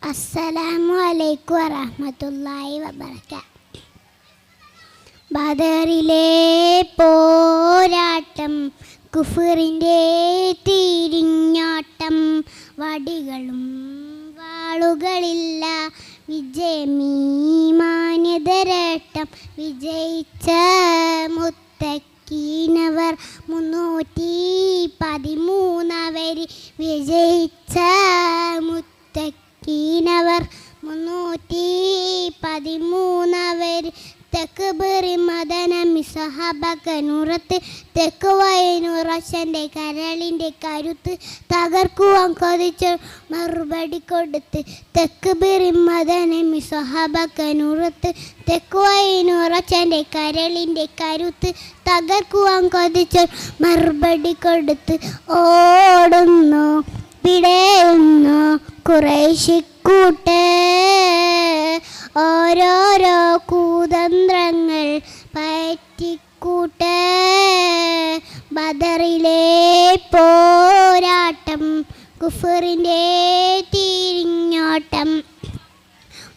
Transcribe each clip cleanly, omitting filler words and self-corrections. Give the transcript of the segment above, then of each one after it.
അസ്സലാമു അലൈക്കും വറഹ്മത്തുള്ളാഹി വബറകാതുഹു. ബദറിലെ പോരാട്ടം, കുഫറിൻ്റെ തിരിഞ്ഞാട്ടം, വടികളും വാളുകളില്ല വിജയമീമാന്യതരട്ടം. വിജയിച്ച മുത്തക്കീനവർ 313 വിജയിച്ച മുത്തക്കീനവർ 313 തെക്കുബറി മദനമി സഹബകനുറത്ത് തെക്കുവയനുറച്ചൻ്റെ കരളിൻ്റെ കരുത്ത് തകർക്കുവാൻ കൊതിച്ച് മറുപടി കൊടുത്ത്. തെക്കുബറി മദനമി സഹബകനുറത്ത് തെക്കുവയനുറച്ചൻ്റെ കരളിൻ്റെ കരുത്ത് തകർക്കുവാൻ കൊതിച്ച് മറുപടി കൊടുത്ത്. ഓടുന്നു പിടയുന്നു ഖുറൈശിക്കൂട്ട്, ഓരോരോ കുതന്ത്രങ്ങൾ പയറ്റിക്കൂട്ട്. ബദറിലെ പോരാട്ടം, കുഫറിൻ്റെ തിരിഞ്ഞോട്ടം,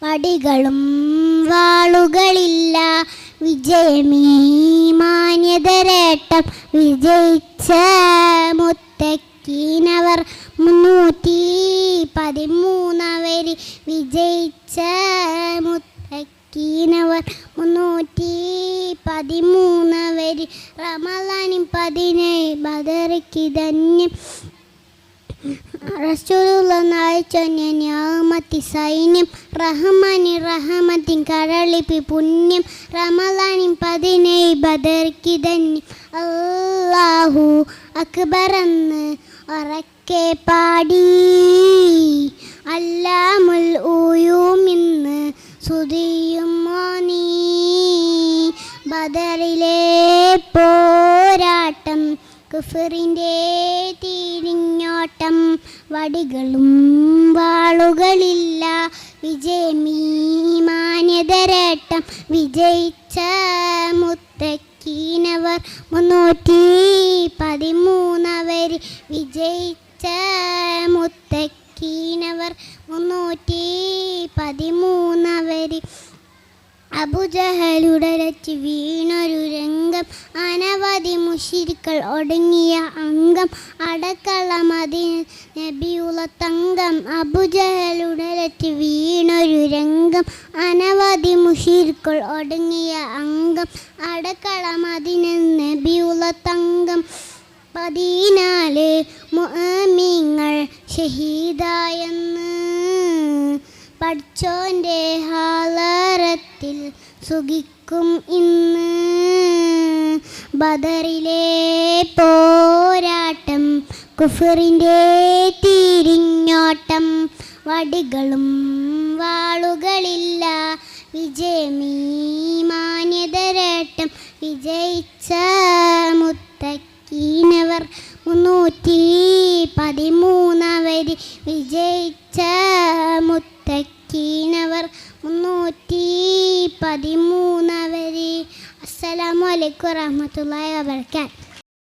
വടികളും വാളുകളില്ല വിജയമീമാന്യതരട്ടം. വിജയിച്ച മുത്തക്കീനവർ 313 വിജയിച്ച മുത്തക്കീനവർ 313 റമളാനിൻ 17 ബദറിക്ക് ധന്യം. റസൂലുള്ളാഹി നയിച്ചൊന്ന നിഅമത്തി സൈന്യം, റഹ്മാനി റഹമത്തിൻ കരളിപ്പി പുണ്യം. റമളാനിൻ 17 ബദറിക്ക് ധന്യം. അല്ലാഹു അക്ബറെന്ന് ഉറക്കെ പാടി അല്ലാമുൽ ഉയൂമിന്ന് സ്തുതിയുമോ നീ. ബദറിലെ പോരാട്ടം, കുഫറിൻ്റെ തിരിഞ്ഞോട്ടം, വടികളും വാളുകളില്ല വിജയമീമാന്യതരട്ടം. വിജയിച്ച മുത്തക്കീനവർ 313 വിജയിച്ച മുത്തക്കീനവർ 313. അബൂജഹലുടരച്ച് വീണൊരു രംഗം, അനവധി മുശ്രിക്കുകൾ ഒടുങ്ങിയ അംഗം. അടക്കളമദീന നബിയുള്ള തങ്കം. അബൂജഹലുടരച്ച് വീണൊരു രംഗം, അനവധി മുശ്രിക്കുകൾ ഒടുങ്ങിയ അംഗം. അടക്കളമദീന നബിയുള്ള തങ്കം. 14 മുഅ്മിനീങ്ങൾ ഷഹീദായെന്ന് പഠിച്ചോൻ്റെ ഹാലറത്തിൽ സുഖിക്കും ഇന്ന്. ബദറിലെ പോരാട്ടം, കുഫറിൻ്റെ തിരിഞ്ഞോട്ടം, വടികളും വാളുകളില്ല വിജയമീമാന്യതരട്ടം. വിജയിച്ച മുത്തക്കീനവർ 313 വിജയിച്ച മുത്തക്കീനവർ 313. അസ്സലാമു അലൈക്കും വറഹ്മത്തുള്ളാഹി വബറകാതുഹു.